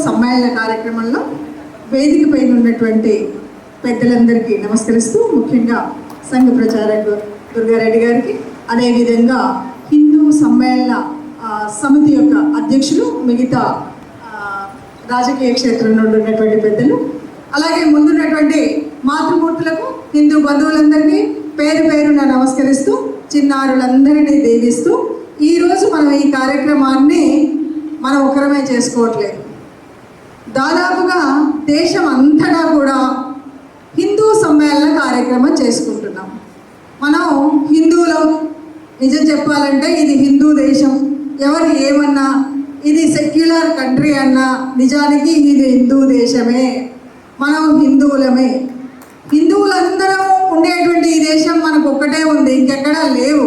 సమ్మేళన కార్యక్రమంలో వేదిక పైన ఉన్నటువంటి పెద్దలందరికీ నమస్కరిస్తూ, ముఖ్యంగా సంఘ ప్రచారకులు దుర్గారెడ్డి గారికి, అదేవిధంగా హిందూ సమ్మేళన సమితి యొక్క అధ్యక్షులు, మిగతా రాజకీయ క్షేత్రం నుండి ఉన్నటువంటి పెద్దలు, అలాగే ముందున్నటువంటి మాతృమూర్తులకు, హిందూ బంధువులందరికీ పేరు పేరున నమస్కరిస్తూ, చిన్నారులందరినీ దీవిస్తూ, ఈరోజు మనం ఈ కార్యక్రమాన్ని మనం ఒకరమే చేసుకోవట్లేదు. దాదాపుగా దేశం అంతటా కూడా హిందూ సమ్మేళన కార్యక్రమం చేసుకుంటున్నాం. మనం హిందువులం. నిజం చెప్పాలంటే ఇది హిందూ దేశం. ఎవరు ఏమన్నా ఇది సెక్యులర్ కంట్రీ అన్నా నిజానికి ఇది హిందూ దేశమే. మనం హిందువులమే. హిందువులందరం ఉండేటువంటి ఈ దేశం మనకు ఒక్కటే ఉంది, ఇంకెక్కడా లేవు.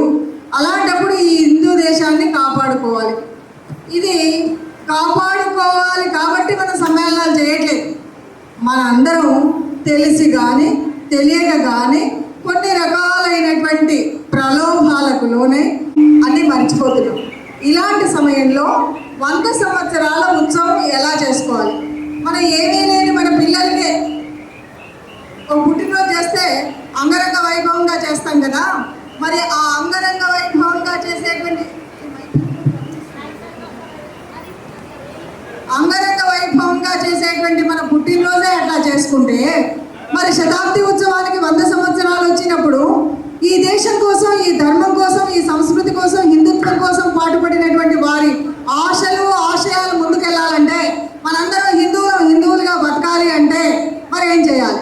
అలాంటప్పుడు ఈ హిందూ దేశాన్ని కాపాడుకోవాలి. ఇది కాపాడుకోవాలి కాబట్టి మనం సమ్మేళనాలు చేయట్లేదు. మనందరం తెలిసి కానీ తెలియక కానీ కొన్ని రకాలైనటువంటి ప్రలోభాలకు లోనే అన్నీ మర్చిపోతున్నాం. ఇలాంటి సమయంలో 100 సంవత్సరాల ఉత్సవం ఎలా చేసుకోవాలి? మనం ఏమీ లేని మన పిల్లలకే ఒక పుట్టినరోజు చేస్తే అంగరంగ వైభవంగా చేస్తాం కదా. మరి ఆ అంగరంగ వైభవంగా చేసేటువంటి మన పుట్టినరోజే అట్లా చేసుకుంటే, మరి శతాబ్ది ఉత్సవానికి 100 సంవత్సరాలు వచ్చినప్పుడు ఈ దేశం కోసం, ఈ ధర్మం కోసం, ఈ సంస్కృతి కోసం, హిందుత్వం కోసం పాటుపడినటువంటి వారి ఆశలు ఆశయాలు ముందుకెళ్ళాలంటే, మనందరం హిందువులుగా బతకాలి అంటే మరి ఏం చేయాలి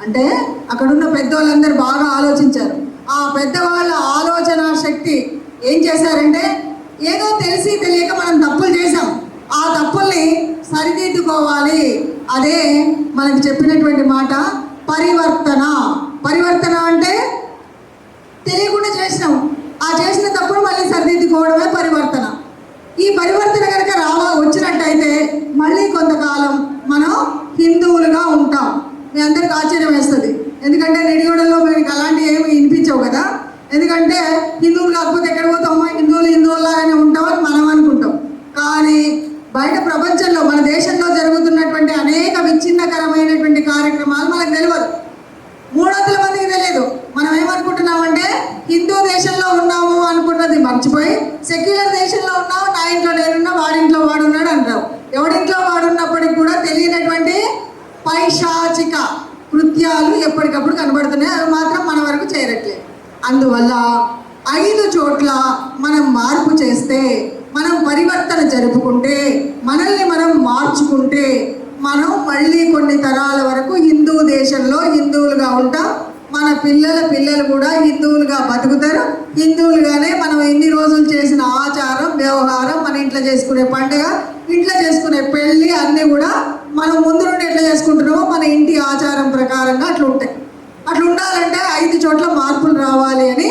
అంటే, అక్కడున్న పెద్దవాళ్ళందరూ బాగా ఆలోచించారు. ఆ పెద్దవాళ్ళ ఆలోచన శక్తి ఏం చేశారంటే, ఏదో తెలిసి తెలియక మనం తప్పులు చేసాం, ఆ తప్పుల్ని సరిదిద్దుకోవాలి. అదే మనకు చెప్పినటువంటి మాట పరివర్తన. పరివర్తన అంటే తెలియకుండా చేసినాం, ఆ చేసిన తప్పును మళ్ళీ సరిదిద్దుకోవడమే పరివర్తన. ఈ పరివర్తన కనుక వచ్చినట్టయితే మళ్ళీ కొంతకాలం మనం హిందువులుగా ఉంటాం. మీ అందరికి ఆశ్చర్యం వేస్తుంది. ఎందుకంటే నిడిగొడలో మీకు అలాంటివి ఏమి వినిపించవు కదా. ఎందుకంటే హిందువులు కాకపోతే ఎక్కడ పోతామో, హిందువులాగానే ఉంటామని మనం అనుకుంటాం. కానీ బయట ప్రపంచంలో, మన దేశంలో జరుగుతున్నటువంటి అనేక విచ్ఛిన్నకరమైనటువంటి కార్యక్రమాలు మనకు తెలియదు. 300 మందికి తెలియదు. మనం ఏమనుకుంటున్నామంటే హిందూ దేశంలో ఉన్నాము అనుకున్నది మర్చిపోయి సెక్యులర్ దేశంలో ఉన్నాము, నా ఇంట్లో నేనున్నా, వాడింట్లో వాడున్నాడు అంటారు. ఎవడింట్లో వాడున్నప్పటికి కూడా తెలియనటువంటి పైశాచిక కృత్యాలు ఎప్పటికప్పుడు కనబడుతున్నాయి. అవి మాత్రం మన వరకు చేరట్లేదు. అందువల్ల 5 చోట్ల మనం మార్పు చేస్తే, మనం పరివర్తన జరుపుకుంటే, మనల్ని మనం మార్చుకుంటే, మనం మళ్ళీ కొన్ని తరాల వరకు హిందూ దేశంలో హిందువులుగా ఉంటాం. మన పిల్లలు కూడా హిందువులుగా బతుకుతారు. హిందువులుగానే మనం ఇన్ని రోజులు చేసిన ఆచారం వ్యవహారం, మన ఇంట్లో చేసుకునే పండుగ, ఇంట్లో చేసుకునే పెళ్ళి అన్నీ కూడా మనం ముందు నుండి ఎట్లా చేసుకుంటున్నామో మన ఇంటి ఆచారం ప్రకారంగా అట్లా ఉంటాయి. అట్లా ఉండాలంటే 5 చోట్ల మార్పులు రావాలి అని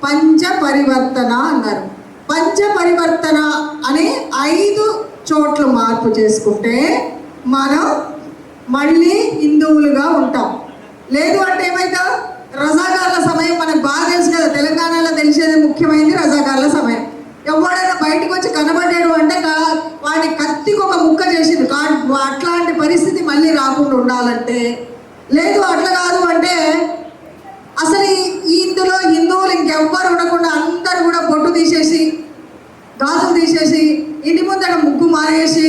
పంచ పరివర్తన అన్నారు. పంచ పరివర్తన అని 5 చోట్ల మార్పు చేసుకుంటే మనం మళ్ళీ హిందువులుగా ఉంటాం. లేదు అంటే ఏమైతే రజాకార్ల సమయం మనకు బాగా తెలుసు కదా. తెలంగాణలో తెలిసేది ముఖ్యమైనది రజాకార్ల సమయం. ఎవడైనా బయటకు వచ్చి కనబడ్డాడు అంటే వాడి కత్తికి ఒక ముక్క చేసింది. అట్లాంటి పరిస్థితి మళ్ళీ రాకుండా ఉండాలంటే, లేదు అట్లా కాదు అంటే అసలు ఇందులో హిందువులు ఇంకెవ్వరు ఉండకుండా అందరూ కూడా బొట్టు తీసేసి, గాజులు తీసేసి, ఇంటి ముందర ముగ్గు మారేసి,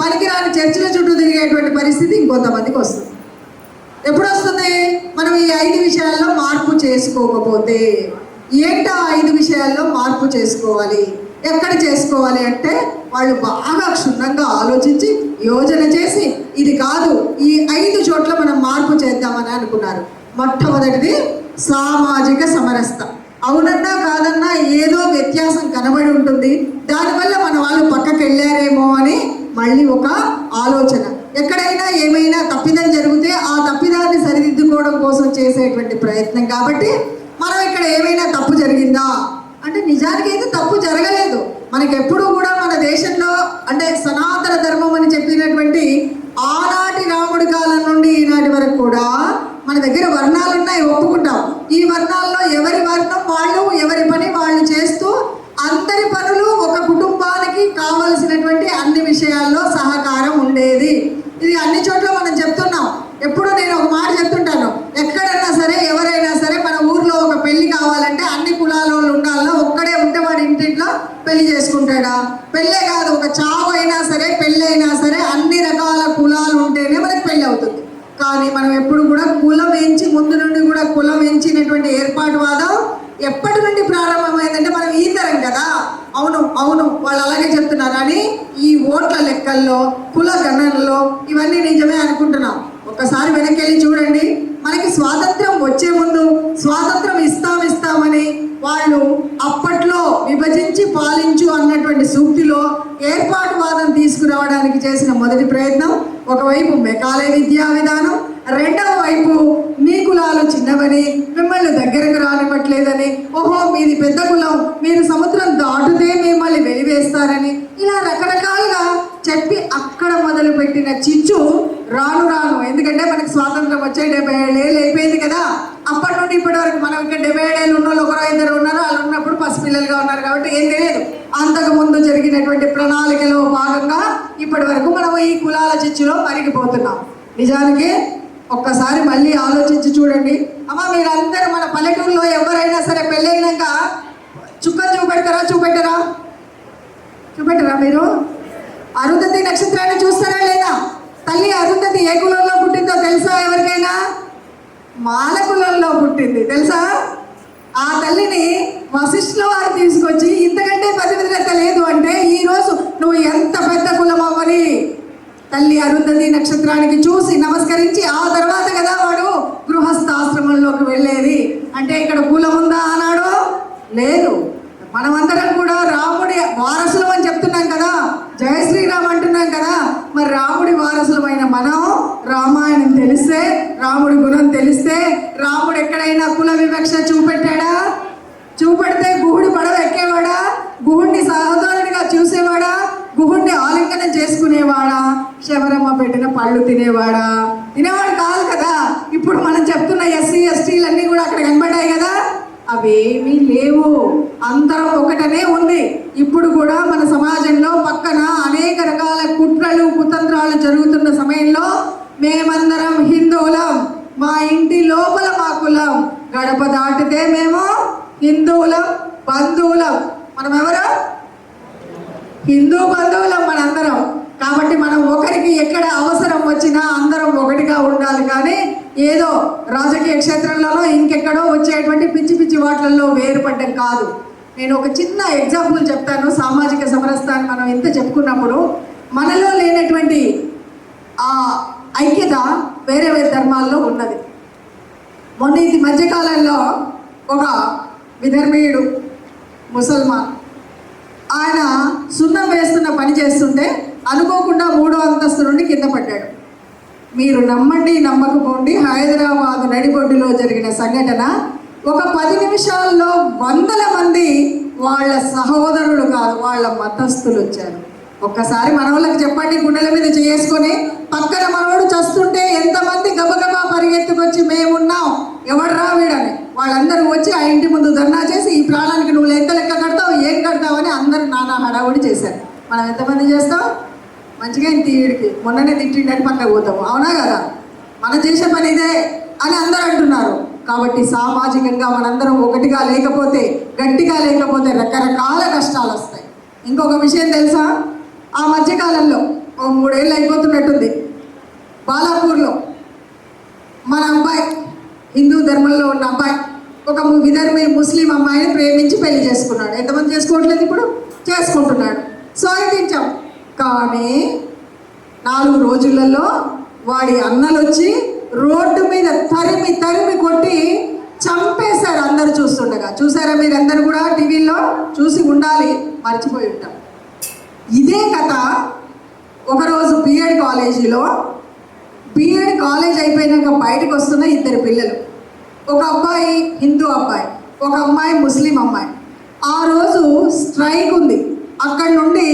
పనికిరాని చర్చిల చుట్టూ తిరిగేటువంటి పరిస్థితి ఇంకొంతమందికి వస్తుంది. ఎప్పుడు వస్తుంది? మనం ఈ 5 విషయాల్లో మార్పు చేసుకోకపోతే. ఏంటో 5 విషయాల్లో మార్పు చేసుకోవాలి. ఎక్కడ చేసుకోవాలి అంటే, వాళ్ళు బాగా క్షుణ్ణంగా ఆలోచించి యోజన చేసి, ఇది కాదు ఈ 5 చోట్ల మనం మార్పు చేద్దామని అనుకున్నారు. మొట్టమొదటిది సామాజిక సమరసత. అవునన్నా కాదన్నా ఏదో వ్యత్యాసం కనబడి ఉంటుంది, దానివల్ల మన వాళ్ళు పక్కకి వెళ్ళారేమో అని మళ్ళీ ఒక ఆలోచన. ఎక్కడైనా ఏమైనా తప్పిదం జరిగితే ఆ తప్పిదాన్ని సరిదిద్దుకోవడం కోసం చేసేటువంటి ప్రయత్నం. కాబట్టి మనం ఇక్కడ ఏమైనా తప్పు జరిగిందా అంటే నిజానికి అయితే తప్పు జరగలేదు. మనకి ఎప్పుడూ కూడా మన దేశంలో అంటే సనాతన ధర్మం అని చెప్పినటువంటి ఆనాటి రాముడి కాలం నుండి ఈనాటి వరకు కూడా మన దగ్గర వర్ణాలు ఉన్నాయి, ఒప్పుకుంటాం. ఈ వర్ణాల్లో ఎవరి వర్ణం వాళ్ళు, ఎవరి పని వాళ్ళు చేస్తూ అందరి పనులు ఒక కుటుంబానికి కావలసినటువంటి అన్ని విషయాల్లో సహకారం ఉండేది. అన్ని చోట్ల మనం చెప్తున్నాం. ఎప్పుడు నేను ఒక మాట చెప్తుంటాను, ఎక్కడన్నా సరే ఎవరైనా సరే మన ఊర్లో ఒక పెళ్లి కావాలంటే అన్ని కులాల వాళ్ళు ఉండాలా, ఒక్కడే ఉంటే వాడి ఇంటింట్లో పెళ్లి చేసుకుంటాడా? పెళ్ళే కాదు, ఒక చావు అయినా సరే పెళ్ళి అయినా సరే అన్ని రకాల కులాలు ఉంటేనే మనకి పెళ్ళి అవుతుంది. కానీ మనం ఎప్పుడు కూడా కులం ఎంచి ముందు నుండి కూడా కులం ఎంచినటువంటి ఏర్పాటువాదం ఎప్పటి నుండి ప్రారంభమైందంటే మనం ఈ తరం కదా. అవును అవును వాళ్ళు అలాగే చెప్తున్నారు అని ఈ ఓట్ల లెక్కల్లో కుల గణనలో ఇవన్నీ నిజమే అనుకుంటున్నాం. ఒక్కసారి వెనక్కి వెళ్ళి చూడండి, మనకి స్వాతంత్రం వచ్చే ముందు స్వాతంత్రం ఇస్తామని వాళ్ళు అప్పట్లో విభజించి పాలించు అన్నటువంటి సూక్తిలో ఏర్పాటువాదం తీసుకురావడానికి చేసిన మొదటి ప్రయత్నం ఒకవైపు మెకాలే విద్యా విధానం, రెండవ వైపు మీ కులాలు చిన్నవని మిమ్మల్ని దగ్గరకు రానివ్వట్లేదని, ఓహో మీది పెద్ద కులం మీరు సముద్రం దాటుతే మిమ్మల్ని వెలివేస్తారని, ఇలా రకరకాలుగా చెప్పి అక్కడ మొదలుపెట్టిన చిచ్చు రాను రాను, ఎందుకంటే మనకి స్వాతంత్రం వచ్చే 77 ఏళ్ళు అయిపోయింది కదా. అప్పటి నుండి ఇప్పటి వరకు మనం ఇక్కడ 77 ఏళ్ళు ఉన్న వాళ్ళు ఒకరో ఇద్దరు ఉన్నారు, వాళ్ళు ఉన్నప్పుడు పసిపిల్లలుగా ఉన్నారు కాబట్టి ఏం తెలియదు. అంతకు ముందు జరిగినటువంటి ప్రణాళికలో భాగంగా ఇప్పటి వరకు మనం ఈ కులాల చిచ్చులో మరిగిపోతున్నాం. నిజానికి ఒక్కసారి మళ్ళీ ఆలోచించి చూడండి అమ్మ, మీరందరూ మన పల్లెటూరులో ఎవరైనా సరే పెళ్ళైనాక చుక్కలు చూపెట్టరా మీరు? అరుంధతి నక్షత్రాన్ని చూస్తారా లేదా? తల్లి అరుంధతి ఏ కులంలో పుట్టిందో తెలుసా ఎవరికైనా? మాల కులంలో పుట్టింది, తెలుసా? ఆ తల్లిని వశిష్ఠుల వారు తీసుకొచ్చి ఇంతకంటే పతివ్రత లేదు అంటే ఈరోజు నువ్వు ఎంత పెద్ద కులం అవ్వని తల్లి అరుంధతి నక్షత్రానికి చూసి నమస్కరించి ఆ తర్వాత కదా వాడు గృహస్థాశ్రమంలోకి వెళ్ళేది. అంటే ఇక్కడ కులం ఉందా అన్నాడు? లేదు. మనమందరం కూడా రాముడి వారసులం అని చెప్తున్నాం కదా, జయ శ్రీరామ్ అంటున్నాం కదా. మరి రాముడి వారసులమైన మనం రామాయణం తెలిస్తే, రాముడి గుణం తెలిస్తే, రాముడు ఎక్కడైనా కుల వివక్ష చూపెట్టాడా? చూపెడితే గుహుడి పడవ ఎక్కేవాడా? గుహుడిని సహోదరుడిగా చూసేవాడా? గుహుడిని ఆలింగనం చేసుకునేవాడా? శబరమ్మ పెట్టిన పళ్ళు తినేవాడా? తినేవాడు కాదు కదా. ఇప్పుడు మనం చెప్తున్న ఎస్సీ ఎస్టీలన్నీ కూడా అక్కడ కనబడ్డాయి కదా, అవేమీ లేవు. అందరం ఒకటనే ఉంది. ఇప్పుడు కూడా మన సమాజంలో పక్కన అనేక రకాల కుట్రలు కుతంత్రాలు జరుగుతున్న సమయంలో మేమందరం హిందువులం, మా ఇంటి లోపల మా కులం, గడప దాటితే మేము హిందువులం, బంధువులం. మనం ఎవరు? హిందూ బంధువులం మనందరం. కాబట్టి మనం ఒకరికి ఎక్కడ అవసరం వచ్చినా అందరం ఒకటిగా ఉండాలి. కానీ ఏదో రాజకీయ క్షేత్రంలోనో ఇంకెక్కడో వచ్చేటువంటి పిచ్చి పిచ్చి వాటిల్లో వేరుపడ్డం కాదు. నేను ఒక చిన్న ఎగ్జాంపుల్ చెప్తాను. సామాజిక సమరస్తాన్ని మనం ఎంత చెప్పుకున్నప్పుడు మనలో లేనటువంటి ఆ ఐక్యత వేరే వేరే ధర్మాల్లో ఉన్నది. మొన్న ఇది మధ్యకాలంలో ఒక విధర్మీయుడు ముసల్మాన్ ఆయన సున్నం వేస్తున్న పని చేస్తుంటే అనుకోకుండా 3వ అంతస్తు నుండి కింద పడ్డాడు. మీరు నమ్మండి నమ్మకపోండి, హైదరాబాద్ నడిబొడ్డులో జరిగిన సంఘటన. ఒక 10 నిమిషాల్లో వందల మంది వాళ్ళ సహోదరులు కాదు వాళ్ళ మతస్థులు వచ్చారు. ఒక్కసారి మనోళ్ళకి చెప్పండి, గుండెల మీద చేసుకొని పక్కన మనోడు చస్తుంటే ఎంతమంది గబగబా పరిగెత్తుకొచ్చి మేమున్నాం ఎవడ్రా వీడని వాళ్ళందరూ వచ్చి ఆ ఇంటి ముందు ధర్నా చేసి ఈ ప్రాణానికి నువ్వు ఎంత లెక్క కడతావు, ఏం కడతావు అని అందరూ నానా హడావుడి చేశారు. మనం ఎంతమంది చేస్తాం? మంచిగా తీడికి మొన్ననే తిట్టిండని పక్కకు పోతాము, అవునా కదా? మనం చేసే పని ఇదే అని అందరూ అంటున్నారు. కాబట్టి సామాజికంగా మనందరం ఒకటిగా లేకపోతే, గట్టిగా లేకపోతే రకరకాల కష్టాలు వస్తాయి. ఇంకొక విషయం తెలుసా? ఆ మధ్యకాలంలో 3 ఏళ్ళు అయిపోతున్నట్టుంది, బాలాపూర్లో మన అబ్బాయి, హిందూ ధర్మంలో ఉన్న అబ్బాయి ఒక విధర్మీ ముస్లిం అమ్మాయిని ప్రేమించి పెళ్లి చేసుకున్నాడు. ఎంతమంది చేసుకోవట్లేదు? ఇప్పుడు చేసుకుంటున్నాడు. స్వాగతించాం. కానీ 4 రోజులలో వాడి అన్నలు వచ్చి రోడ్డు మీద తరిమి తరిమి కొట్టి చంపేశారు. అందరూ చూస్తుండగా. చూసారా? మీరు అందరు కూడా టీవీలో చూసి ఉండాలి, మర్చిపోయి ఉంటాం. ఇదే కథ ఒకరోజు బిఎడ్ కాలేజీలో, బిఎడ్ కాలేజ్ అయిపోయినాక బయటకు వస్తున్న 2 పిల్లలు. ఒక అబ్బాయి హిందూ అబ్బాయి, ఒక అమ్మాయి ముస్లిం అమ్మాయి. ఆ రోజు స్ట్రైక్ ఉంది. అక్కడి నుండి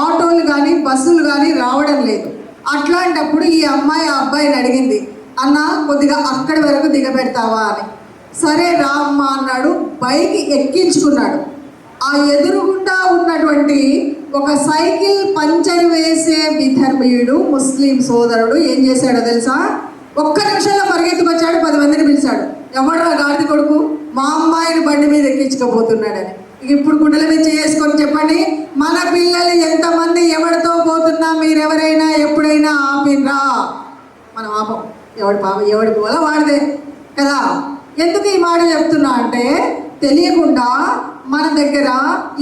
ఆటోలు కానీ బస్సులు కానీ రావడం లేదు. అట్లాంటప్పుడు ఈ అమ్మాయి ఆ అబ్బాయిని అడిగింది, అన్న కొద్దిగా అక్కడి వరకు దిగబెడతావా అని. సరే రా అమ్మ అన్నాడు. బైక్ ఎక్కించుకున్నాడు. ఆ ఎదురుగుండా ఉన్నటువంటి ఒక సైకిల్ పంచర్ వేసే విధర్మీయుడు ముస్లిం సోదరుడు ఏం చేశాడో తెలుసా? ఒక్క నిమిషంలో పరిగెత్తుకొచ్చాడు, 10 మందిని పిలిచాడు. ఎవడరా గాడిద కొడుకు, మా అమ్మాయిని బండి మీద ఎక్కించుకోబోతున్నాడని. ఇప్పుడు గుడ్డల మీద చేసుకొని చెప్పండి, మన పిల్లలు ఎంతమంది ఎవరితో పోతున్నా మీరెవరైనా ఎప్పుడైనా ఆపినరా? మనం ఆపం. ఎవడి పోల వాడిదే కదా. ఎందుకు ఈ మాట చెప్తున్నా అంటే, తెలియకుండా మన దగ్గర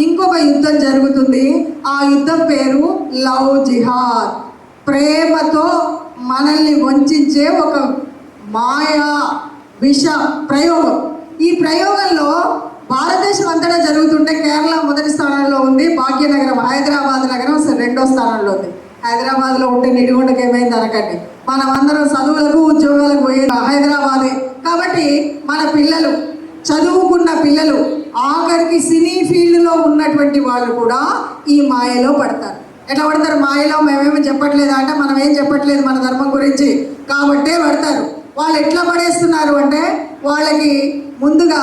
ఇంకొక యుద్ధం జరుగుతుంది. ఆ యుద్ధం పేరు లవ్ జిహాద్. ప్రేమతో మనల్ని వంచే ఒక మాయా విష ప్రయోగం. ఈ ప్రయోగంలో భారతదేశం అంతటా జరుగుతుంటే కేరళ మొదటి స్థానంలో ఉంది, భాగ్యనగరం హైదరాబాద్ నగరం రెండో స్థానంలో ఉంది. హైదరాబాద్లో ఉంటే నిడిగొండకి ఏమైంది అనకండి, మనం అందరం చదువులకు ఉద్యోగాలకు పోయేది హైదరాబాదే. కాబట్టి మన పిల్లలు, చదువుకున్న పిల్లలు, ఆఖరికి సినీ ఫీల్డ్లో ఉన్నటువంటి వాళ్ళు కూడా ఈ మాయలో పడతారు. ఎట్లా పడతారు మాయలో? మేమేమీ చెప్పట్లేదు అంటే, మనం ఏం చెప్పట్లేదు మన ధర్మం గురించి కాబట్టే పడతారు. వాళ్ళు ఎట్లా పడేస్తున్నారు అంటే, వాళ్ళకి ముందుగా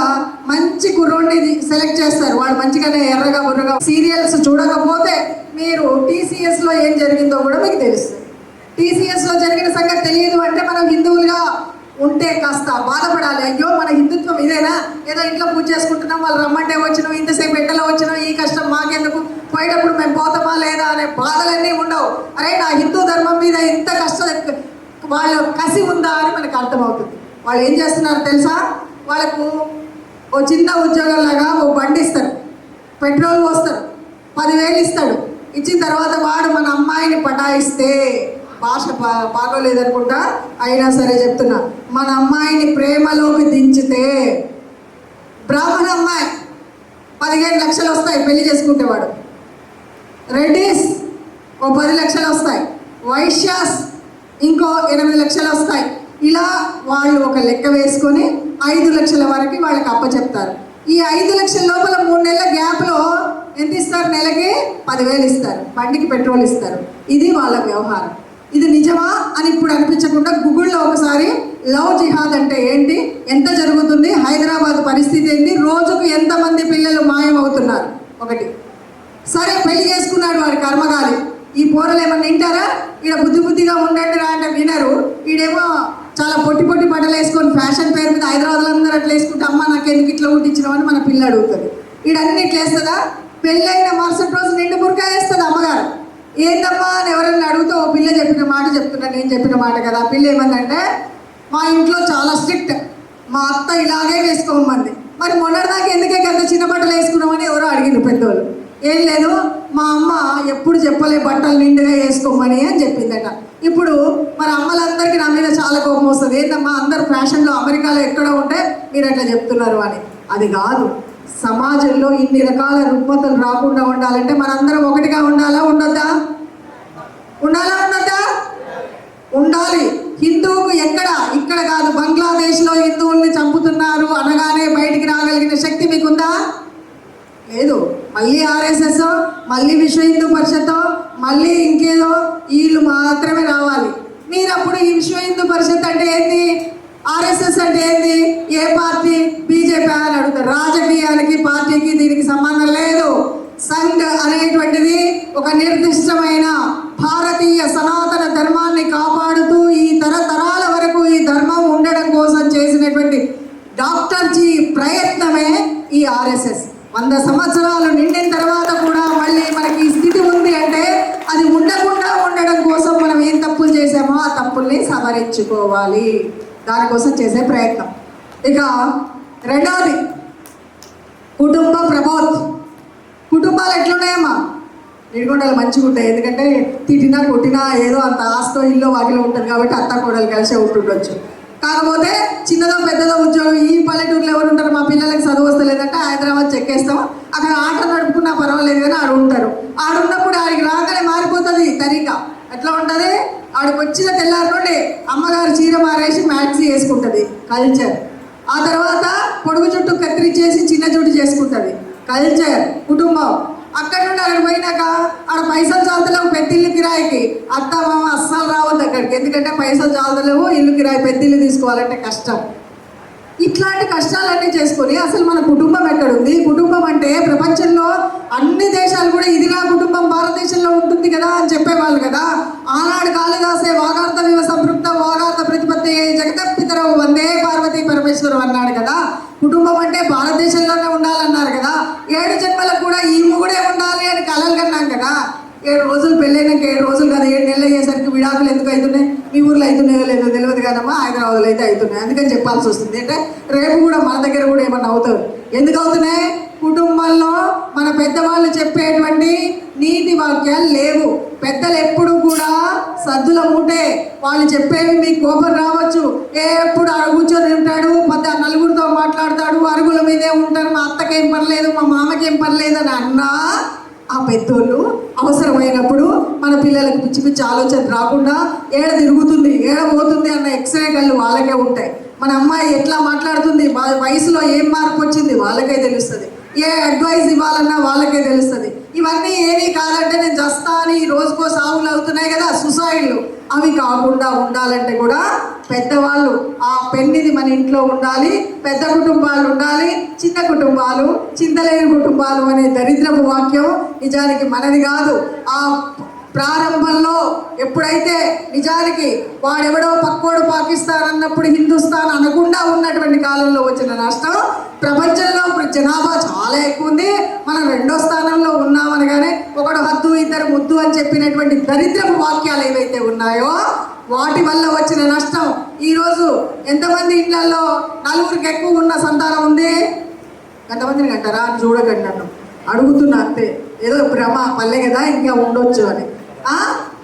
మంచి కుర్రోడిని సెలెక్ట్ చేస్తారు. వాళ్ళు మంచిగానే ఎర్రగా బుర్రగా. సీరియల్స్ చూడకపోతే మీరు టీసీఎస్లో ఏం జరిగిందో కూడా మీకు తెలుస్తుంది. టీసీఎస్లో జరిగిన సంగతి తెలియదు అంటే మనం హిందువులుగా ఉంటే కాస్త బాధపడాలి. అయ్యో మన హిందుత్వం ఇదేనా? ఏదో ఇంట్లో పూజ చేసుకుంటున్నాం, వాళ్ళు రమ్మంటే వచ్చినాం, ఇంతసేపు ఎండలో వచ్చినాం, ఈ కష్టం మాకెందుకు, పోయేటప్పుడు మేము పోతామా లేదా అనే బాధలన్నీ ఉండవు. అరే నా హిందూ ధర్మం మీద ఎంత కష్టం, వాళ్ళ కసి ఉందా అని మనకు అర్థమవుతుంది. వాళ్ళు ఏం చేస్తున్నారు తెలుసా? వాళ్ళకు ఓ చిన్న ఉద్యోగంలాగా ఓ బండి ఇస్తారు, పెట్రోల్ పోస్తారు, 10,000 ఇస్తాడు. ఇచ్చిన తర్వాత వాడు మన అమ్మాయిని పటాయిస్తే, భాష బాగోలేదనుకుంటా అయినా సరే చెప్తున్నా, మన అమ్మాయిని ప్రేమలోకి దించితే, బ్రాహ్మణ అమ్మాయి 15 లక్షలు వస్తాయి పెళ్లి చేసుకుంటేవాడు, రెడ్డిస్ ఓ 10 లక్షలు వస్తాయి, వైశ్యాస్ ఇంకో 8 లక్షలు వస్తాయి. ఇలా వాళ్ళు ఒక లెక్క వేసుకొని 5 లక్షల వరకు వాళ్ళకి అప్పచెప్తారు. ఈ 5 లక్షల లోపల 3 నెలల గ్యాప్లో ఎంత ఇస్తారు? నెలకి 10,000 ఇస్తారు, బండికి పెట్రోల్ ఇస్తారు. ఇది వాళ్ళ వ్యవహారం. ఇది నిజమా అని ఇప్పుడు అనిపించకుండా గూగుల్లో ఒకసారి లవ్ జిహాద్ అంటే ఏంటి, ఎంత జరుగుతుంది, హైదరాబాద్ పరిస్థితి ఏంటి, రోజుకు ఎంతమంది పిల్లలు మాయమవుతున్నారు. ఒకటి సరే పెళ్లి చేసుకున్నాడు, వాడి కర్మగాలి. ఈ పోరలు ఏమన్నా వింటారా? ఈడ బుద్ధిగా ఉండండి రా అంటే వినరు. ఈడేమో చాలా పొట్టి బట్టలు వేసుకొని ఫ్యాషన్ పేరు మీద హైదరాబాద్లో అందరూ అట్లా వేసుకుంటే, అమ్మ నాకెందుకు ఇట్లా కుట్టించినామని మన పిల్ల అడుగుతుంది. ఈడన్నీ ఇట్లా వేస్తుందా? పెళ్ళైన మరుసటి రోజు నిండు బురకాయ వేస్తుంది అమ్మగారు. ఏందమ్మా అని ఎవరైనా అడిగితే ఓ పిల్ల చెప్పిన మాట చెప్తున్నా, నేను చెప్పిన మాట కదా. ఆ పిల్ల ఏమందంటే, మా ఇంట్లో చాలా స్ట్రిక్ట్, మా అత్త ఇలాగే వేసుకోమంది. మరి మొన్నటిదాకా ఎందుకే అంత చిన్న బట్టలు వేసుకున్నామని ఎవరో అడిగింది పెద్దోళ్ళు. ఏం లేదు, మా అమ్మ ఎప్పుడు చెప్పలే బట్టలు నిండుగా వేసుకోమని అని చెప్పిందట. ఇప్పుడు మరి అమ్మలందరికీ నా మీద చాలా కోపం వస్తుంది. ఏంటమ్మా అందరు ఫ్యాషన్లో అమెరికాలో ఎక్కడో ఉంటే మీరు అట్లా చెప్తున్నారు అని. అది కాదు, సమాజంలో ఇన్ని రకాల రుగ్మతలు రాకుండా ఉండాలంటే మనందరం ఒకటిగా ఉండాలా ఉండొద్దా? ఉండొద్దా? ఉండాలి. హిందువుకు ఇక్కడ కాదు, బంగ్లాదేశ్లో హిందువుల్ని చంపుతున్నారు అనగానే బయటికి రాగలిగిన శక్తి మీకుందా? లేదు. మళ్ళీ ఆర్ఎస్ఎస్, మళ్ళీ విశ్వ హిందూ పరిషత్, మళ్ళీ ఇంకేదో వీళ్ళు మాత్రమే రావాలి. మీరు అప్పుడు ఈ విశ్వ హిందూ పరిషత్ అంటే ఏంది, ఆర్ఎస్ఎస్ అంటే ఏంది, ఏ పార్టీ, బీజేపీ అని అడుగుతారు. రాజకీయాలకి పార్టీకి దీనికి సంబంధం లేదు. సంఘ్ అనేటువంటిది ఒక నిర్దిష్టమైన భారతీయ సనాతన ధర్మాన్ని కాపాడుతూ ఈ తరతరాల వరకు ఈ ధర్మం ఉండడం కోసం చేసినటువంటి డాక్టర్ జీ ప్రయత్నమే ఈ ఆర్ఎస్ఎస్. 100 సంవత్సరాలు నిండిన తర్వాత కూడా మళ్ళీ మనకి ఈ స్థితి ఉంది అంటే అది ఉండకుండా ఉండడం కోసం మనం ఏం తప్పులు చేసామో ఆ తప్పుల్ని సవరించుకోవాలి. దానికోసం చేసే ప్రయత్నం. ఇక రెండవది కుటుంబ ప్రబోధ్. కుటుంబాలు ఎట్లున్నాయమ్మా? నిడిగొండలు మంచిగా ఉంటాయి. ఎందుకంటే తిట్టినా కొట్టినా ఏదో అంత ఆస్తో ఇల్లు వాకిలో ఉంటుంది కాబట్టి అత్త కోడలు కలిసే ఉంటుండొచ్చు. కాకపోతే చిన్నదో పెద్దదో ఉద్యోగం ఈ పల్లెటూరులో ఎవరు ఉంటారు? మా పిల్లలకి చదువు వస్తలేదంటే హైదరాబాద్ చెక్కేస్తాం, అక్కడ ఆట నడుపుకున్నా పర్వాలేదు కానీ ఆడు ఉంటారు. ఆడున్నప్పుడు ఆడికి రాగానే మారిపోతుంది తరీకా. ఎట్లా ఉంటుంది? ఆడికి వచ్చిన తెల్లారి నుండి అమ్మగారు చీర మారేసి మ్యాక్సీ వేసుకుంటుంది, కల్చర్. ఆ తర్వాత పొడుగు చుట్టూ కత్తిరించేసి చిన్న చుట్టు చేసుకుంటుంది, కల్చర్, కుటుంబం. అక్కడ నుండి అక్కడికి పోయినాక ఆడ పైసలు చాలుతలేవు పెద్దిల్లు కిరాయికి, అత్త మామ అస్సలు రావద్దు అక్కడికి. ఎందుకంటే పైసలు చాలుతలేవు, ఇల్లు కిరాయి పెద్దిల్లు తీసుకోవాలంటే కష్టం. ఇట్లాంటి కష్టాలన్నీ చేసుకొని అసలు మన కుటుంబం ఎక్కడుంది? కుటుంబం అంటే ప్రపంచంలో అన్ని దేశాలు కూడా ఇదిలా కుటుంబం భారతదేశంలో ఉంటుంది కదా అని చెప్పేవాళ్ళు కదా. ఆనాడు కాళిదాసే వాగార్థమివ సంపృక్త వాగార్థ ప్రతిపత్తి జగతపితరవు వందే పార్వతీ పరమేశ్వరం అన్నాడు కదా. కుటుంబం అంటే భారతదేశంలోనే ఉండాలన్నారు కదా. 7 జన్మలకు కూడా ఈ మొగుడే ఉండాలి అని కలలు కన్నాం కదా. 7 రోజులు పెళ్ళైనాక 7 రోజులు కదా 7 నెలలు అయ్యేసరికి విడాకులు ఎందుకు అవుతున్నాయి? మీ ఊర్లో అవుతున్నాయో లేదో తెలియదు కదమ్మా, హైదరాబాద్లో అయితే అవుతున్నాయి. అందుకని చెప్పాల్సి వస్తుంది. అంటే రేపు కూడా మన దగ్గర కూడా ఏమన్నా అవుతారు. ఎందుకు అవుతున్నాయి? కుటుంబంలో మన పెద్దవాళ్ళు చెప్పేటువంటి నీతి వాక్యాలు లేవు. పెద్దలు ఎప్పుడు కూడా సద్దుల మూటే. వాళ్ళు చెప్పేవి మీకు కోపం రావచ్చు. ఎప్పుడు కూర్చొని ఉంటాడు, నలుగురితో మాట్లాడతాడు, అరుగుల మీదే ఉంటాడు, మా అత్తకేం పర్లేదు, మా మామకేం పర్లేదు అని అన్నా ఆ పెద్దోళ్ళు అవసరమైనప్పుడు మన పిల్లలకు పిచ్చి పిచ్చి ఆలోచన రాకుండా ఏడ తిరుగుతుంది ఏడ పోతుంది అన్న ఎక్స్రే కళ్ళు వాళ్ళకే ఉంటాయి. మన అమ్మాయి ఎట్లా మాట్లాడుతుంది, వయసులో ఏం మార్పు వచ్చింది వాళ్ళకే తెలుస్తుంది. ఏ అడ్వైస్ ఇవ్వాలన్నా వాళ్ళకే తెలుస్తుంది. ఇవన్నీ ఏమీ కాదంటే నేను చస్తా అని ఈ రోజుకో సాగులు అవుతున్నాయి కదా సుసైడ్లు, అవి కాకుండా ఉండాలంటే కూడా పెద్దవాళ్ళు ఆ పెన్నిది మన ఇంట్లో ఉండాలి. పెద్ద కుటుంబాలు ఉండాలి, చిన్న కుటుంబాలు, చింతలేని కుటుంబాలు అనే దరిద్రపు వాక్యం నిజానికి మనది కాదు. ఆ ప్రారంభంలో ఎప్పుడైతే నిజానికి వాడెవడో పక్కోడు పాకిస్తాన్ అన్నప్పుడు హిందుస్థాన్ అనకుండా ఉన్నటువంటి కాలంలో వచ్చిన నష్టం ప్రపంచంలో జనాభా చాలా ఎక్కువ ఉంది, మనం 2వ స్థానంలో ఉన్నామనగానే ఒకడు హద్దు ఇద్దరు ముద్దు అని చెప్పినటువంటి దరిద్రపు వాక్యాలు ఏవైతే ఉన్నాయో వాటి వల్ల వచ్చిన నష్టం. ఈరోజు ఎంతమంది ఇళ్లలో 4కి ఎక్కువ ఉన్న సంతానం ఉంది? ఎంతమందిని కంటారా అని చూడకండి, నన్ను అడుగుతున్నా అంతే. ఏదో భ్రమ పల్లె కదా ఇంకా ఉండొచ్చు అని.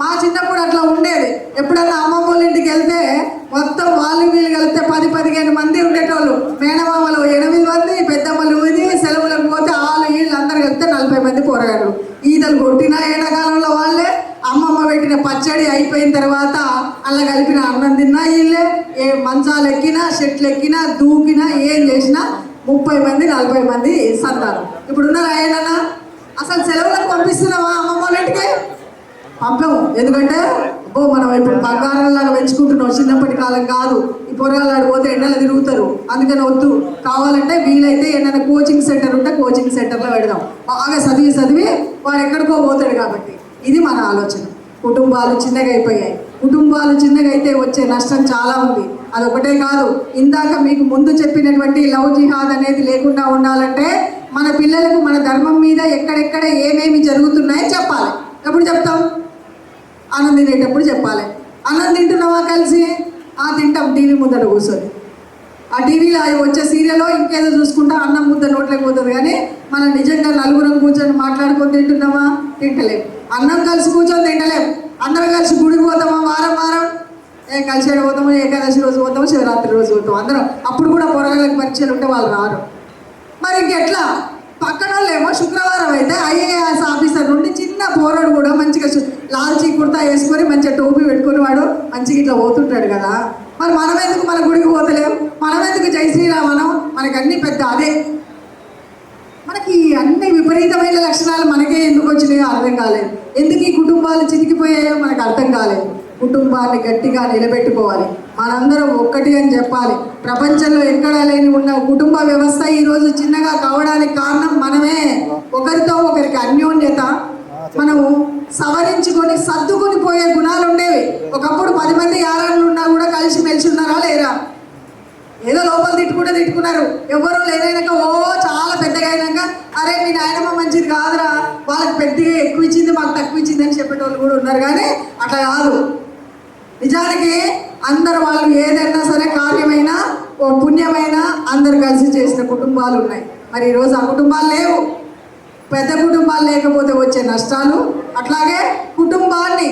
మా చిన్నప్పుడు అట్లా ఉండేది. ఎప్పుడన్నా అమ్మమ్మ వాళ్ళ ఇంటికి వెళ్తే మొత్తం వాళ్ళు వీళ్ళు కలిపితే 10-15 మంది ఉండేటోళ్ళు. మేనమామలు 8 మంది, పెద్దమ్మలు ఇది, సెలవులకు పోతే వాళ్ళు వీళ్ళు అందరు కలిపితే 40 మంది పోరగాళ్ళు. ఈతలు కొట్టిన ఎండాకాలంలో వాళ్ళే, అమ్మమ్మ పెట్టిన పచ్చడి అయిపోయిన తర్వాత అలా కలిపిన అన్నం తిన్నా వీళ్ళే, ఏ మంచాలు ఎక్కినా చెట్లు ఎక్కినా దూకినా ఏం చేసినా 30 మంది 40 మంది సంతానం. ఇప్పుడున్నారా ఏదన్నా? అసలు సెలవులకు పంపిస్తున్నావా అమ్మమ్మ వాళ్ళ ఇంటికి? పంపము. ఎందుకంటే మనం ఇప్పుడు బంగారంలాగా పెంచుకుంటున్నాం, చిన్నప్పటి కాలం కాదు. ఈ పొరగాళ్ళు పోతే ఎండలు తిరుగుతారు, అందుకని వద్దు. కావాలంటే వీలైతే ఏదైనా కోచింగ్ సెంటర్ ఉంటే కోచింగ్ సెంటర్లో పెడదాం. బాగా చదివి వాడు ఎక్కడికో పోతాడు కాబట్టి. ఇది మన ఆలోచన. కుటుంబాలు చిన్నగా అయిపోయాయి. కుటుంబాలు చిన్నగా అయితే వచ్చే నష్టం చాలా ఉంది. అదొకటే కాదు, ఇందాక మీకు ముందు చెప్పినటువంటి లవ్ జిహాద్ అనేది లేకుండా ఉండాలంటే మన పిల్లలకు మన ధర్మం మీద ఎక్కడెక్కడ ఏమేమి జరుగుతున్నాయో చెప్పాలి. ఎప్పుడు చెప్తాం? అన్నం తినేటప్పుడు చెప్పాలి. అన్నం తింటున్నావా కలిసి? తింటాం టీవీ ముందర కూర్చొని. ఆ టీవీలో వచ్చే సీరియల్లో ఇంకేదో చూసుకుంటా అన్నం ముద్ద నోట్లోకి పోతుంది. కానీ మనం నిజంగా నలుగురం కూర్చొని మాట్లాడుకొని తింటున్నామా? తింటలేం. అన్నం కలిసి కూర్చొని తింటలేం. అందరం కలిసి గుడికి పోతామా వారం? కలిసి పోతాము, ఏకాదశి రోజు పోతాము, శివరాత్రి రోజు పోతాం అందరం. అప్పుడు కూడా పొరగాళ్ళకి పరీక్షలు ఉంటే వాళ్ళు రారు. మరి ఇంకెట్లా? పక్కన వాళ్ళేమో శుక్రవారం అయితే IAS ఆఫీసర్ నుండి చిన్న పోరాడు కూడా మంచిగా లాల్చీ కుర్తా వేసుకొని మంచిగా టోపీ పెట్టుకుని వాడు మంచిగా ఇట్లా పోతుంటాడు కదా. మరి మనం ఎందుకు మన గుడికి పోతలేము? మనం ఎందుకు జై శ్రీరామనం? మనకి అన్ని పెద్ద అదే. మనకి అన్ని విపరీతమైన లక్షణాలు మనకే ఎందుకు వచ్చినాయో అర్థం కాలేదు. ఎందుకు ఈ కుటుంబాలు చితికిపోయాయో మనకు అర్థం కాలేదు. కుటుంబాన్ని గట్టిగా నిలబెట్టుకోవాలి. మనందరం ఒక్కటి అని చెప్పాలి. ప్రపంచంలో ఎక్కడా లేని ఉన్న కుటుంబ వ్యవస్థ ఈరోజు చిన్నగా కావడానికి కారణం మనమే. ఒకరితో ఒకరికి అన్యోన్యత, మనము సవరించుకొని సర్దుకొని పోయే గుణాలు ఉండేవి. ఒకప్పుడు 10 మంది యారాళ్ళు ఉన్నా కూడా కలిసి మెలిసి ఉన్నారా లేరా? ఏదో లోపల తిట్టుకున్నారు. ఎవరో లేదైనాక చాలా పెద్దగా అయినాక అరే మీ నాయనమ్మ మంచిది కాదురా, వాళ్ళకి పెద్దగా ఎక్కువ ఇచ్చింది మాకు తక్కువ ఇచ్చింది అని చెప్పేటోళ్ళు కూడా ఉన్నారు. కానీ అట్లా కాదు. నిజానికి అందరు వాళ్ళు ఏదైనా సరే కార్యమైనా పుణ్యమైనా అందరు కలిసి చేసిన కుటుంబాలు ఉన్నాయి. మరి ఈరోజు ఆ కుటుంబాలు లేవు. పెద్ద కుటుంబాలు లేకపోతే వచ్చే నష్టాలు, అట్లాగే కుటుంబాన్ని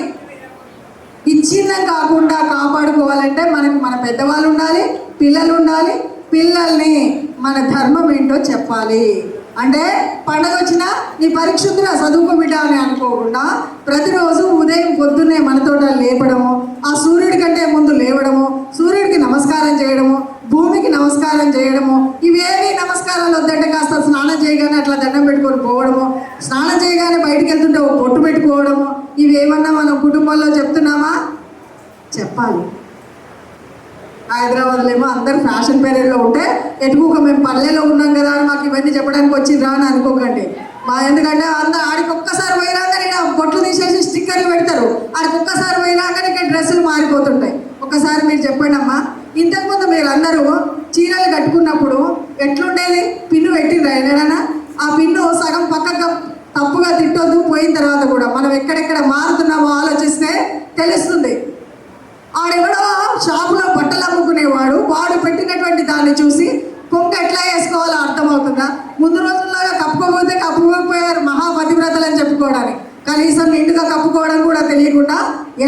విచ్ఛిన్నం కాకుండా కాపాడుకోవాలంటే మనకు మన పెద్దవాళ్ళు ఉండాలి, పిల్లలు ఉండాలి. పిల్లల్ని మన ధర్మం ఏంటో చెప్పాలి. అంటే పండగ వచ్చినా నీ పరీక్ష ఉందిరా చదువుకో బిడ్డ అని అనుకోకుండా ప్రతిరోజు ఉదయం పొద్దున్నే మనతోట లేపడము, ఆ సూర్యుడి కంటే ముందు లేవడము, సూర్యుడికి నమస్కారం చేయడము, భూమికి నమస్కారం చేయడము. ఇవేవి నమస్కారాలు వద్దంటే కాస్త స్నానం చేయగానే అట్లా దండం పెట్టుకొని పోవడము, స్నానం చేయగానే బయటికి వెళ్తుంటే ఒక బొట్టు పెట్టుకోవడము. ఇవేమన్నా మనం కుటుంబంలో చెప్తున్నామా? చెప్పాలి. హైదరాబాద్లో ఏమో అందరు ఫ్యాషన్ పీరియడ్లో ఉంటే ఎటుకుక మేము పల్లెలో ఉన్నాం కదా అని మాకు ఇవన్నీ చెప్పడానికి వచ్చిండ్రా అని అనుకోకండి. ఎందుకంటే ఆడికి ఒక్కసారి పోయినాక నేను బొట్లు తీసేసి స్టిక్కర్లు పెడతారు, ఆడికి ఒక్కసారి పోయినాక ఇక్కడ డ్రెస్సులు మారిపోతుంటాయి. ఒక్కసారి మీరు చెప్పండి అమ్మా, ఇంతకుముందు మీరు అందరూ చీరలు కట్టుకున్నప్పుడు ఎట్లుండేది? పిన్ను పెట్టిండ్రా ఏదైనా? ఆ పిన్ను సగం పక్కకు తప్పుగా తిట్టొద్దు, పోయిన తర్వాత కూడా మనం ఎక్కడెక్కడ మారుతున్నామో ఆలోచిస్తే తెలుస్తుంది. ఆడెవడో షాపులో బట్టలు అమ్ముకునేవాడు, వాడు పెట్టినటువంటి దాన్ని చూసి కొంక ఎట్లా వేసుకోవాలో అర్థమవుతుందా? ముందు రోజుల్లాగా కప్పుకోకపోతే కప్పుకోకపోయారు మహాపతివ్రతలు అని చెప్పుకోవడానికి, కనీసం నిండుగా కప్పుకోవడం కూడా తెలియకుండా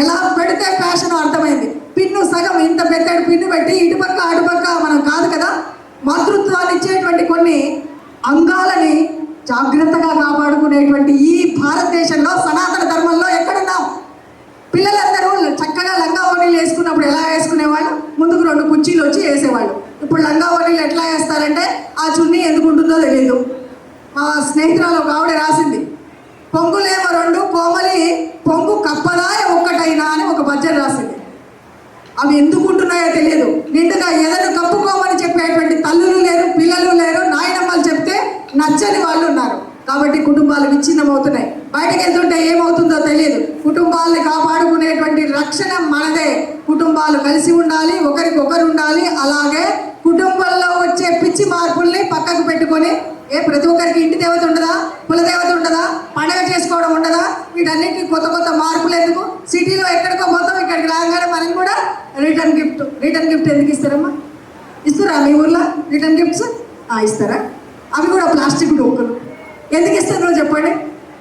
ఎలా పెడితే ఫ్యాషన్ అర్థమైంది. పిన్ను సగం ఇంత పెట్టాడు, పిన్ను పెట్టి ఇటుపక్క అటుపక్క మనం కాదు కదా. మాతృత్వాన్ని ఇచ్చేటువంటి కొన్ని అంగాలని జాగ్రత్తగా కాపాడుకునేటువంటి ఈ భారతదేశంలో సనాతన ధర్మంలో ఎక్కడున్నాం? పిల్లలందరూ చక్కగా లంగా ఓణీలు వేసుకున్నప్పుడు ఎలా వేసుకునేవాళ్ళు? ముందుకు 2 కుర్చీలు వచ్చి వేసేవాళ్ళు. ఇప్పుడు లంగా ఓణీలు ఎట్లా వేస్తారంటే ఆ చున్నీ ఎందుకు ఉంటుందో తెలియదు. మా స్నేహితురాలు ఒక ఆవిడ రాసింది, పొంగులేమో 2 కోమలి పొంగు కప్పదాయ ఒక్కటైనా అని ఒక పద్యం రాసింది. అవి ఎందుకు ఉంటున్నాయో తెలియదు. నిండుగా ఎదను కప్పుకోమని చెప్పేటువంటి తల్లులు లేరు, పిల్లలు లేరు, నాయనమ్మలు చెప్తే నచ్చని వాళ్ళు ఉన్నారు. కాబట్టి కుటుంబాలు విచ్ఛిన్నమవుతున్నాయి. బయటకు వెళ్తుంటే ఏమవుతుందో తెలియదు. కుటుంబాలని కాపాడుకునేటువంటి రక్షణ మనదే. కుటుంబాలు కలిసి ఉండాలి, ఒకరికొకరు ఉండాలి. అలాగే కుటుంబంలో వచ్చే పిచ్చి మార్పుల్ని పక్కకు పెట్టుకొని, ప్రతి ఒక్కరికి ఇంటి దేవత ఉండదా, కులదేవత ఉండదా, పండగ చేసుకోవడం ఉండదా? వీటన్నిటికీ కొత్త కొత్త మార్పులు ఎందుకు? సిటీలో ఎక్కడికో పోతాం, ఇక్కడికి రాగానే మనం కూడా రిటర్న్ గిఫ్ట్ ఎందుకు ఇస్తారమ్మా? ఇస్తారా మీ ఊర్లో రిటర్న్ గిఫ్ట్స్? ఇస్తారా? అవి కూడా ప్లాస్టిక్ డొక్కులు. ఎందుకు ఇస్తారో చెప్పండి,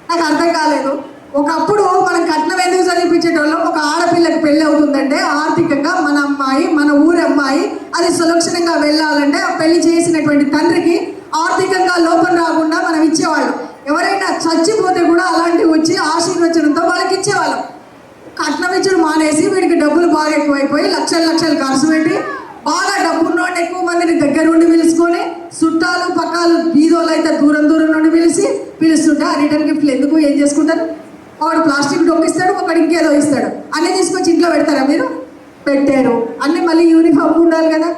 నాకు అర్థం కాలేదు. ఒకప్పుడు మనం కట్నం ఎందుకు చదివించేటోళ్ళం? ఒక ఆడపిల్లకి పెళ్ళి అవుతుందంటే ఆర్థికంగా మన అమ్మాయి, మన ఊరి అమ్మాయి అది సురక్షితంగా వెళ్ళాలంటే ఆ పెళ్లి చేసినటువంటి తండ్రికి ఆర్థికంగా లోపం రాకుండా మనం ఇచ్చేవాళ్ళం. ఎవరైనా చచ్చిపోతే కూడా అలాంటివి వచ్చి ఆశీర్వచనంతో వాళ్ళకి ఇచ్చేవాళ్ళం. కట్నం ఇచ్చుడు మానేసి వీడికి డబ్బులు బాగా ఎక్కువైపోయి లక్షలు ఖర్చు పెట్టి బాగా డబ్బున్నోడిని ఎక్కువ మందిని దగ్గర నుండి పిలుచుకొని, చుట్టాలు పక్కాలు బీదోళ్ళు అయితే దూరం నుండి పిలుస్తుంటే ఆ రిటర్న్ గిఫ్ట్లు ఎందుకు ఏం చేసుకుంటారు? ఒకడు ప్లాస్టిక్ డొక్కిస్తాడు, ఒకడు ఇంకేదో ఇస్తాడు. అన్నీ తీసుకొచ్చి ఇంట్లో పెడతారా? మీరు పెట్టారు. అన్నీ మళ్ళీ యూనిఫామ్ ఉండాలి కదా.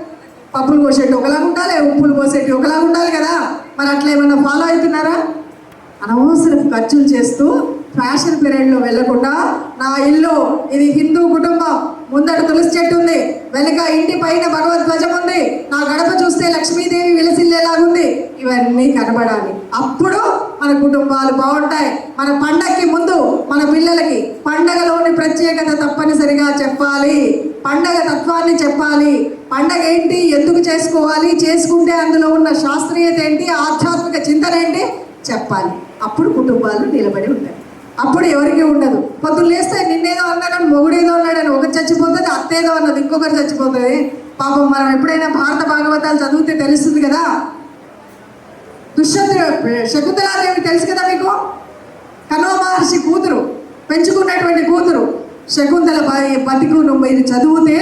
పప్పులు కోసేటి ఒకలాగా ఉండాలి, ఉప్పులు కోసేటి ఒకలాగా ఉండాలి కదా. మరి అట్లా ఏమన్నా ఫాలో అవుతున్నారా? అనవసరపు ఖర్చులు చేస్తూ ఫ్యాషన్ పీరియడ్లో వెళ్ళకుండా, నా ఇల్లు ఇది హిందూ కుటుంబం, ముందట తులసి చెట్టు ఉంది, వెనక ఇంటి పైన భగవద్ధ్వజం ఉంది, నా గడప చూస్తే లక్ష్మీదేవి విలసిల్లేలాగుంది, ఇవన్నీ కనబడాలి. అప్పుడు మన కుటుంబాలు బాగుంటాయి. మన పండగకి ముందు మన పిల్లలకి పండగలోని ప్రత్యేకత తప్పనిసరిగా చెప్పాలి. పండగ తత్వాన్ని చెప్పాలి. పండగ ఏంటి, ఎందుకు చేసుకోవాలి, చేసుకుంటే అందులో ఉన్న శాస్త్రీయత ఏంటి, ఆధ్యాత్మిక చింతన ఏంటి చెప్పాలి. అప్పుడు కుటుంబాలు నిలబడి ఉంటాయి. అప్పుడు ఎవరికి ఉండదు. పొద్దున్న లేస్తే నిన్నేదో అన్నాడని, మొగుడేదో అన్నాడని ఒకరు చచ్చిపోతుంది, అత్తేదో అన్నది ఇంకొకరు చచ్చిపోతుంది. పాపం మనం ఎప్పుడైనా భారత భాగవతాలు చదివితే తెలుస్తుంది కదా. శకుంతలాదేవి తెలుసు కదా మీకు, కణవ మహర్షి కూతురు, పెంచుకున్నటువంటి కూతురు శకుంతల బతికు. మీరు చదివితే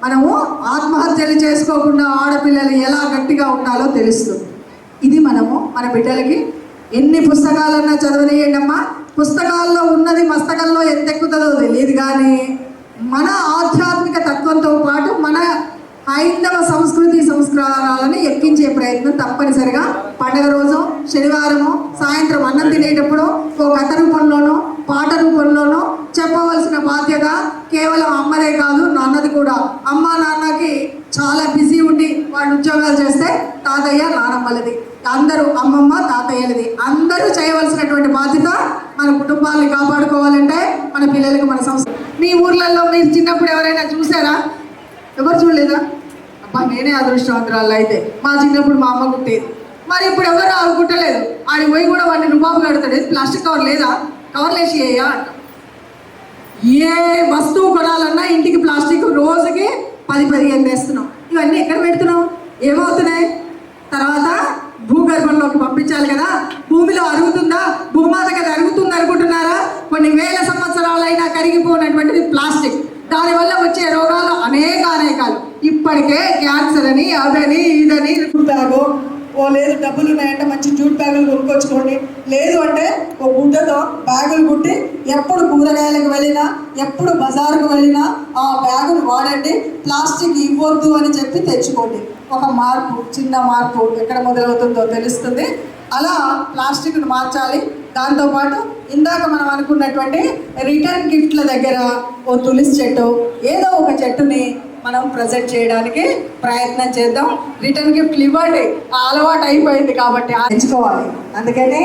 మనము ఆత్మహత్యలు చేసుకోకుండా ఆడపిల్లలు ఎలా గట్టిగా ఉండాలో తెలుస్తుంది. ఇది మనము మన బిడ్డలకి ఎన్ని పుస్తకాలన్నా చదవనియండి అమ్మా. పుస్తకాల్లో ఉన్నది మస్తకంలో ఎంత ఎక్కుతుందో తెలియదు, కానీ మన ఆధ్యాత్మిక తత్వంతో పాటు మన హైందవ సంస్కృతి సంస్కారాలను ఎక్కించే ప్రయత్నం తప్పనిసరిగా పండుగ రోజు శనివారము సాయంత్రం అన్నం తినేటప్పుడు ఓ కథ రూపంలోనో పాట రూపంలోనో చెప్పవలసిన బాధ్యత కేవలం అమ్మదే కాదు, నాన్నది కూడా. అమ్మ నాన్నకి చాలా బిజీ ఉండి వాళ్ళు ఉద్యోగాలు చేస్తే తాతయ్య నానమ్మలది, అందరూ అమ్మమ్మ తాతయ్యలది, అందరూ చేయవలసినటువంటి బాధ్యత. మన కుటుంబాలని కాపాడుకోవాలంటే మన పిల్లలకు మన సంస్కృతి. మీ ఊర్లలో మీరు చిన్నప్పుడు ఎవరైనా చూసారా? ఎవరు చూడలేదా? అబ్బా నేనే అదృష్టవంతురాలు. అయితే మా చిన్నప్పుడు మా అమ్మ కుట్టేది, మరి ఇప్పుడు ఎవరు ఆవిడ కుట్టలేదు. ఆడికి పోయి కూడా వాడిని రూపాయలు కడతాడు. ప్లాస్టిక్ కవర్ లేదా, కవర్లు వేసి వేయా అంట. ఏ వస్తువు కొనాలన్నా ఇంటికి ప్లాస్టిక్ రోజుకి 10-15 వేస్తున్నాం. ఇవన్నీ ఎక్కడ పెడుతున్నాం? ఏమవుతున్నాయి? తర్వాత భూగర్భంలోకి పంపించాలి కదా. భూమిలో అరుగుతుందా? భూమాతకి అది అరుగుతుంది అనుకుంటున్నారా? కొన్ని వేల సంవత్సరాలైనా కరిగిపోయినటువంటిది ప్లాస్టిక్. దానివల్ల వచ్చే రోగాలు అనేకాలు. ఇప్పటికే క్యాన్సర్ అని అదని ఇదని తాగో ఓ లేదు డబ్బులు ఉన్నాయంటే మంచి జూట్ బ్యాగులు కొనుక్కొచ్చుకోండి, లేదు అంటే ఓ గుడ్డతో బ్యాగులు కుట్టి ఎప్పుడు కూరగాయలకు వెళ్ళినా ఎప్పుడు బజారుకు వెళ్ళినా ఆ బ్యాగులు వాడండి, ప్లాస్టిక్ ఇవ్వద్దు అని చెప్పి తెచ్చుకోండి. ఒక మార్పు, చిన్న మార్పు ఎక్కడ మొదలవుతుందో తెలుస్తుంది. అలా ప్లాస్టిక్ను మార్చాలి. దాంతోపాటు ఇందాక మనం అనుకున్నటువంటి రిటర్న్ గిఫ్ట్ల దగ్గర ఓ తులసి చెట్టు, ఏదో ఒక చెట్టుని మనం ప్రజెంట్ చేయడానికి ప్రయత్నం చేద్దాం. రిటర్న్ గిఫ్ట్లు ఇవ్వండి, ఆ అలవాటు అయిపోయింది కాబట్టి ఎంచుకోవాలి. అందుకని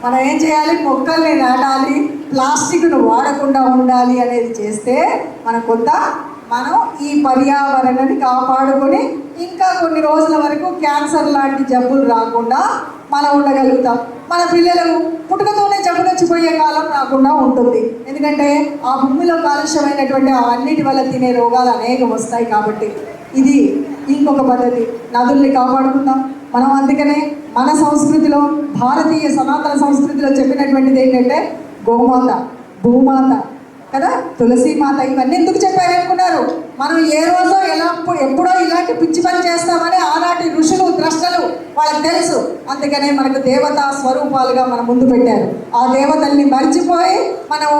మనం ఏం చేయాలి, మొక్కల్ని నాటాలి, ప్లాస్టిక్ను వాడకుండా ఉండాలి అనేది చేస్తే మనం ఈ పర్యావరణాన్ని కాపాడుకొని ఇంకా కొన్ని రోజుల వరకు క్యాన్సర్ లాంటి జబ్బులు రాకుండా మనం ఉండగలుగుతాం. మన పిల్లలు పుట్టుకతోనే జబ్బులు వచ్చిపోయే కాలం రాకుండా ఉంటుంది. ఎందుకంటే ఆ భూమిలో కాలుష్యమైనటువంటి అవన్నిటి వల్ల తినే రోగాలు అనేకం వస్తాయి. కాబట్టి ఇది ఇంకొక పద్ధతి. నదుల్ని కాపాడుకుందాం మనం. అందుకనే మన సంస్కృతిలో, భారతీయ సనాతన సంస్కృతిలో చెప్పినటువంటిది ఏంటంటే గోమాత, భూమాత కదా, తులసీమాత, ఇవన్నీ ఎందుకు చెప్పారనుకున్నారు? మనం ఏ రోజో ఎప్పుడో ఇలాంటి పిచ్చి పని చేస్తామని ఆనాటి ఋషులు, ద్రష్టలు వాళ్ళకి తెలుసు. అందుకనే మనకు దేవతా స్వరూపాలుగా మన ముందు పెట్టారు. ఆ దేవతల్ని మర్చిపోయి మనము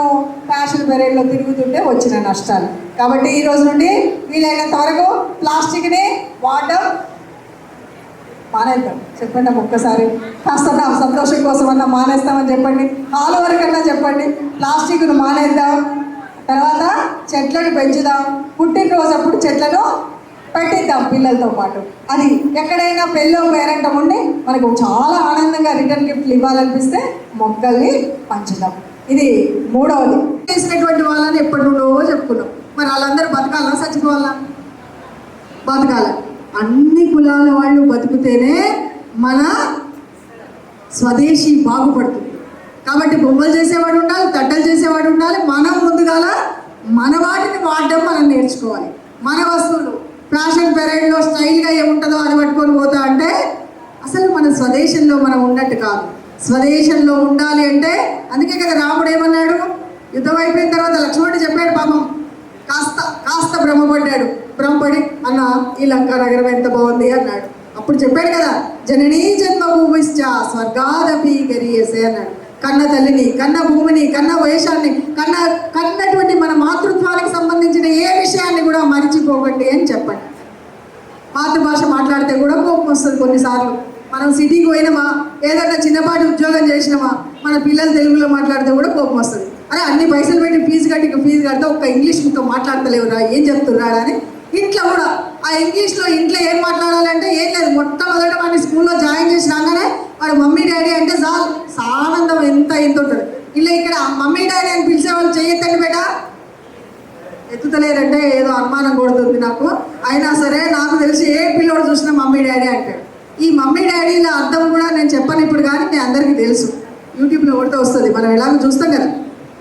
ఫ్యాషన్ పెరేడ్లో తిరుగుతుంటే వచ్చిన నష్టాలు. కాబట్టి ఈ రోజు నుండి వీలైనంత వరకు ప్లాస్టిక్ని వాడడం మానేద్దాం. చెప్పండి ఒక్కసారి, కాస్త నా సంతోషం కోసం అన్నా మానేస్తామని చెప్పండి. హాల్ వరకన్నా చెప్పండి. ప్లాస్టిక్ను మానేద్దాం. తర్వాత చెట్లను పెంచుదాం. పుట్టినరోజు అప్పుడు చెట్లను పెట్టిద్దాం పిల్లలతో పాటు. అది ఎక్కడైనా పెళ్ళో పేరెంటం ఉండి మనకు చాలా ఆనందంగా రిటర్న్ గిఫ్ట్లు ఇవ్వాలనిపిస్తే మొక్కల్ని పంచుదాం. ఇది మూడవది. చేసినటువంటి వాళ్ళని ఎప్పటి నుండో చెప్పుకున్నాం. మరి వాళ్ళందరూ బతకాలా, చచ్చిపోవాలా? బతకాల. అన్ని కులాల వాళ్ళు బతుకుతేనే మన స్వదేశీ బాగుపడుతుంది. కాబట్టి బొమ్మలు చేసేవాడు ఉండాలి, తట్టలు చేసేవాడు ఉండాలి. మనం ముందుగాల మన వాటిని వాడడం మనం నేర్చుకోవాలి. మన వస్తువులు ఫ్యాషన్ పెరేడ్లో స్టైల్గా ఏముంటుందో అది పట్టుకొని పోతా అంటే అసలు మన స్వదేశంలో మనం ఉన్నట్టు కాదు. స్వదేశంలో ఉండాలి అంటే అందుకే కదా రాముడు ఏమన్నాడు, యుద్ధం అయిపోయిన తర్వాత లక్ష్మణుడు చెప్పాడు, పాపం కాస్త భ్రమపడి అన్న ఈ లంకా నగరం ఎంత బాగుంది అన్నాడు. అప్పుడు చెప్పాడు కదా, జననీ జన్మభూమిశ్చ స్వర్గాదపి గరీయసే అన్నాడు. కన్న తల్లిని, కన్న భూమిని, కన్న వేషాన్ని, కన్నటువంటి మన మాతృత్వానికి సంబంధించిన ఏ విషయాన్ని కూడా మరిచిపోకండి అని చెప్పండి. మాతృభాష మాట్లాడితే కూడా కోపం వస్తుంది కొన్నిసార్లు. మనం సిటీకి పోయినామా, ఏదైనా చిన్నపాటి ఉద్యోగం చేసినామా, మన పిల్లలు తెలుగులో మాట్లాడితే కూడా కోపం వస్తుంది. అరే అన్ని పైసలు పెట్టి ఫీజు కడితే ఒక్క ఇంగ్లీష్ ముక్క మాట్లాడతలేవురా, ఏం చెప్తున్నాడా అని. ఇంట్లో కూడా ఆ ఇంగ్లీష్లో ఇంట్లో ఏం మాట్లాడాలంటే ఏం లేదు. మొట్టమొదట వాడిని స్కూల్లో జాయిన్ చేసి రాగానే వాడు మమ్మీ డాడీ అంటే చాలు, ఆనందం ఎంత ఉంటుంది. ఇలా ఇక్కడ మమ్మీ డాడీ అని పిలిచే వాళ్ళు చెయ్యొద్దండి బేట, ఎత్తుతలేరంటే ఏదో అనుమానం కొడుతుంది నాకు. అయినా సరే నాకు తెలిసి ఏ పిల్లోడు చూసినా మమ్మీ డాడీ అంటాడు. ఈ మమ్మీ డాడీల అర్థం కూడా నేను చెప్పను ఇప్పుడు, కానీ మీ అందరికీ తెలుసు. యూట్యూబ్లో కొడితే వస్తుంది, మనం ఎలాగో చూస్తాం కదా.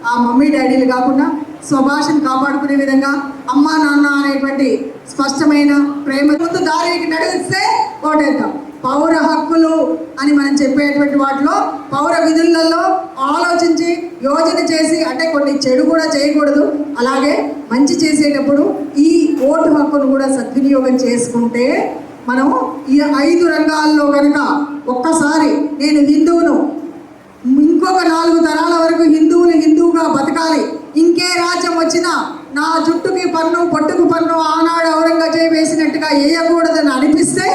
ఆ మమ్మీ డాడీలు కాకుండా స్వభాషను కాపాడుకునే విధంగా అమ్మా నాన్న అనేటువంటి స్పష్టమైన ప్రేమ ముందు దారికి నడిస్తే ఓటేద్దాం. పౌర హక్కులు అని మనం చెప్పేటువంటి వాటిలో పౌర విధులలో ఆలోచించి యోజన చేసి, అంటే కొన్ని చెడు కూడా చేయకూడదు, అలాగే మంచి చేసేటప్పుడు ఈ ఓటు హక్కును కూడా సద్వినియోగం చేసుకుంటే మనం ఈ 5 రంగాల్లో కనుక ఒక్కసారి నేను హిందువును, ఇంకొక 4 తరాల వరకు హిందువుగా బతకాలి, ఇంకే రాజ్యం వచ్చినా నా జుట్టుకి పన్ను పట్టుకు పన్ను ఆనాడు ఔరంగజేబు వేసినట్టుగా వేయకూడదని అనిపిస్తే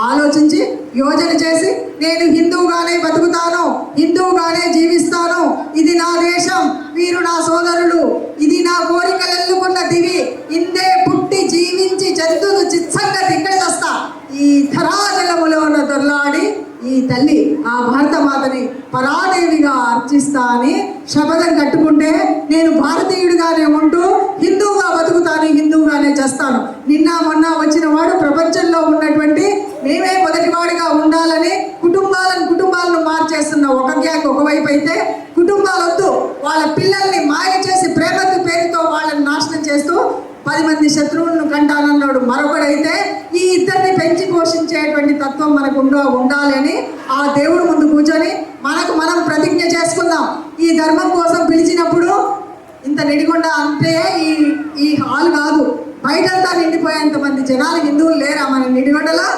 ఆలోచించి యోజన చేసి నేను హిందువుగానే బతుకుతాను, హిందువుగానే జీవిస్తాను, ఇది నా దేశం, వీరు నా సోదరులు, ఇది నా కోరికలు ఎల్లుకున్న దివి, ఇందే పుట్టి జీవించి జంతువులు చిత్సంగతి ఇక్కడ వస్తా, ఈ ధరాజలములోన దొర్లాడి ఈ తల్లి ఆ భారత మాతని పరాదేవిగా అర్చిస్తా అని శపథం కట్టుకుంటే నేను భారతీయుడిగానే ఉంటూ హిందువుగా బతుకుతాను, హిందువుగానే చేస్తాను. నిన్న మొన్న వచ్చిన వాడు ప్రపంచంలో ఉన్నటువంటి మేమే మొదటివాడిగా ఉండాలని కుటుంబాలను మార్చేస్తున్న ఒక గ్యాంగ్ ఒకవైపు అయితే, కుటుంబాలు వద్దు వాళ్ళ పిల్లల్ని మాయ చేసి ప్రేమకు పేరుతో వాళ్ళని నాశనం చేస్తూ 10 మంది శత్రువులను కంటానన్నాడు మరొకడైతే, ఈ ఇద్దరిని పెంచి పోషించేటువంటి తత్వం మనకు ఉండాలి అని ఆ దేవుడు ముందు కూర్చొని మనం ప్రతిజ్ఞ చేసుకుందాం. ఈ ధర్మం కోసం పిలిచినప్పుడు ఇంత నిడిగొండ అంటే ఈ హాల్ కాదు, బయటంతా నిండిపోయేంత మంది జనాలు హిందువులు లేరా మన నిడిగొండలా?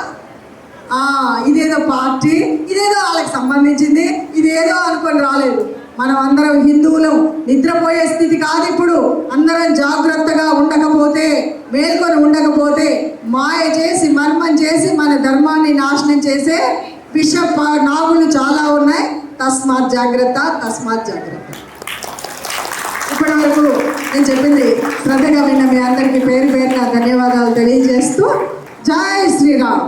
ఇదేదో పార్టీ, ఇదేదో వాళ్ళకి సంబంధించింది, ఇదేదో అనుకొని రాలేదు. మనం అందరం హిందువులం. నిద్రపోయే స్థితి కాదు ఇప్పుడు. అందరం జాగ్రత్తగా ఉండకపోతే, మేల్కొని ఉండకపోతే, మాయ చేసి మర్మం చేసి మన ధర్మాన్ని నాశనం చేసే విష నాగులు చాలా ఉన్నాయి. తస్మాత్ జాగ్రత్త, తస్మాత్ జాగ్రత్త. ఇప్పటి వరకు నేను చెప్పింది శ్రద్ధగా విన్న మీ అందరికీ పేరు పేరున ధన్యవాదాలు తెలియజేస్తూ, జై శ్రీరామ్.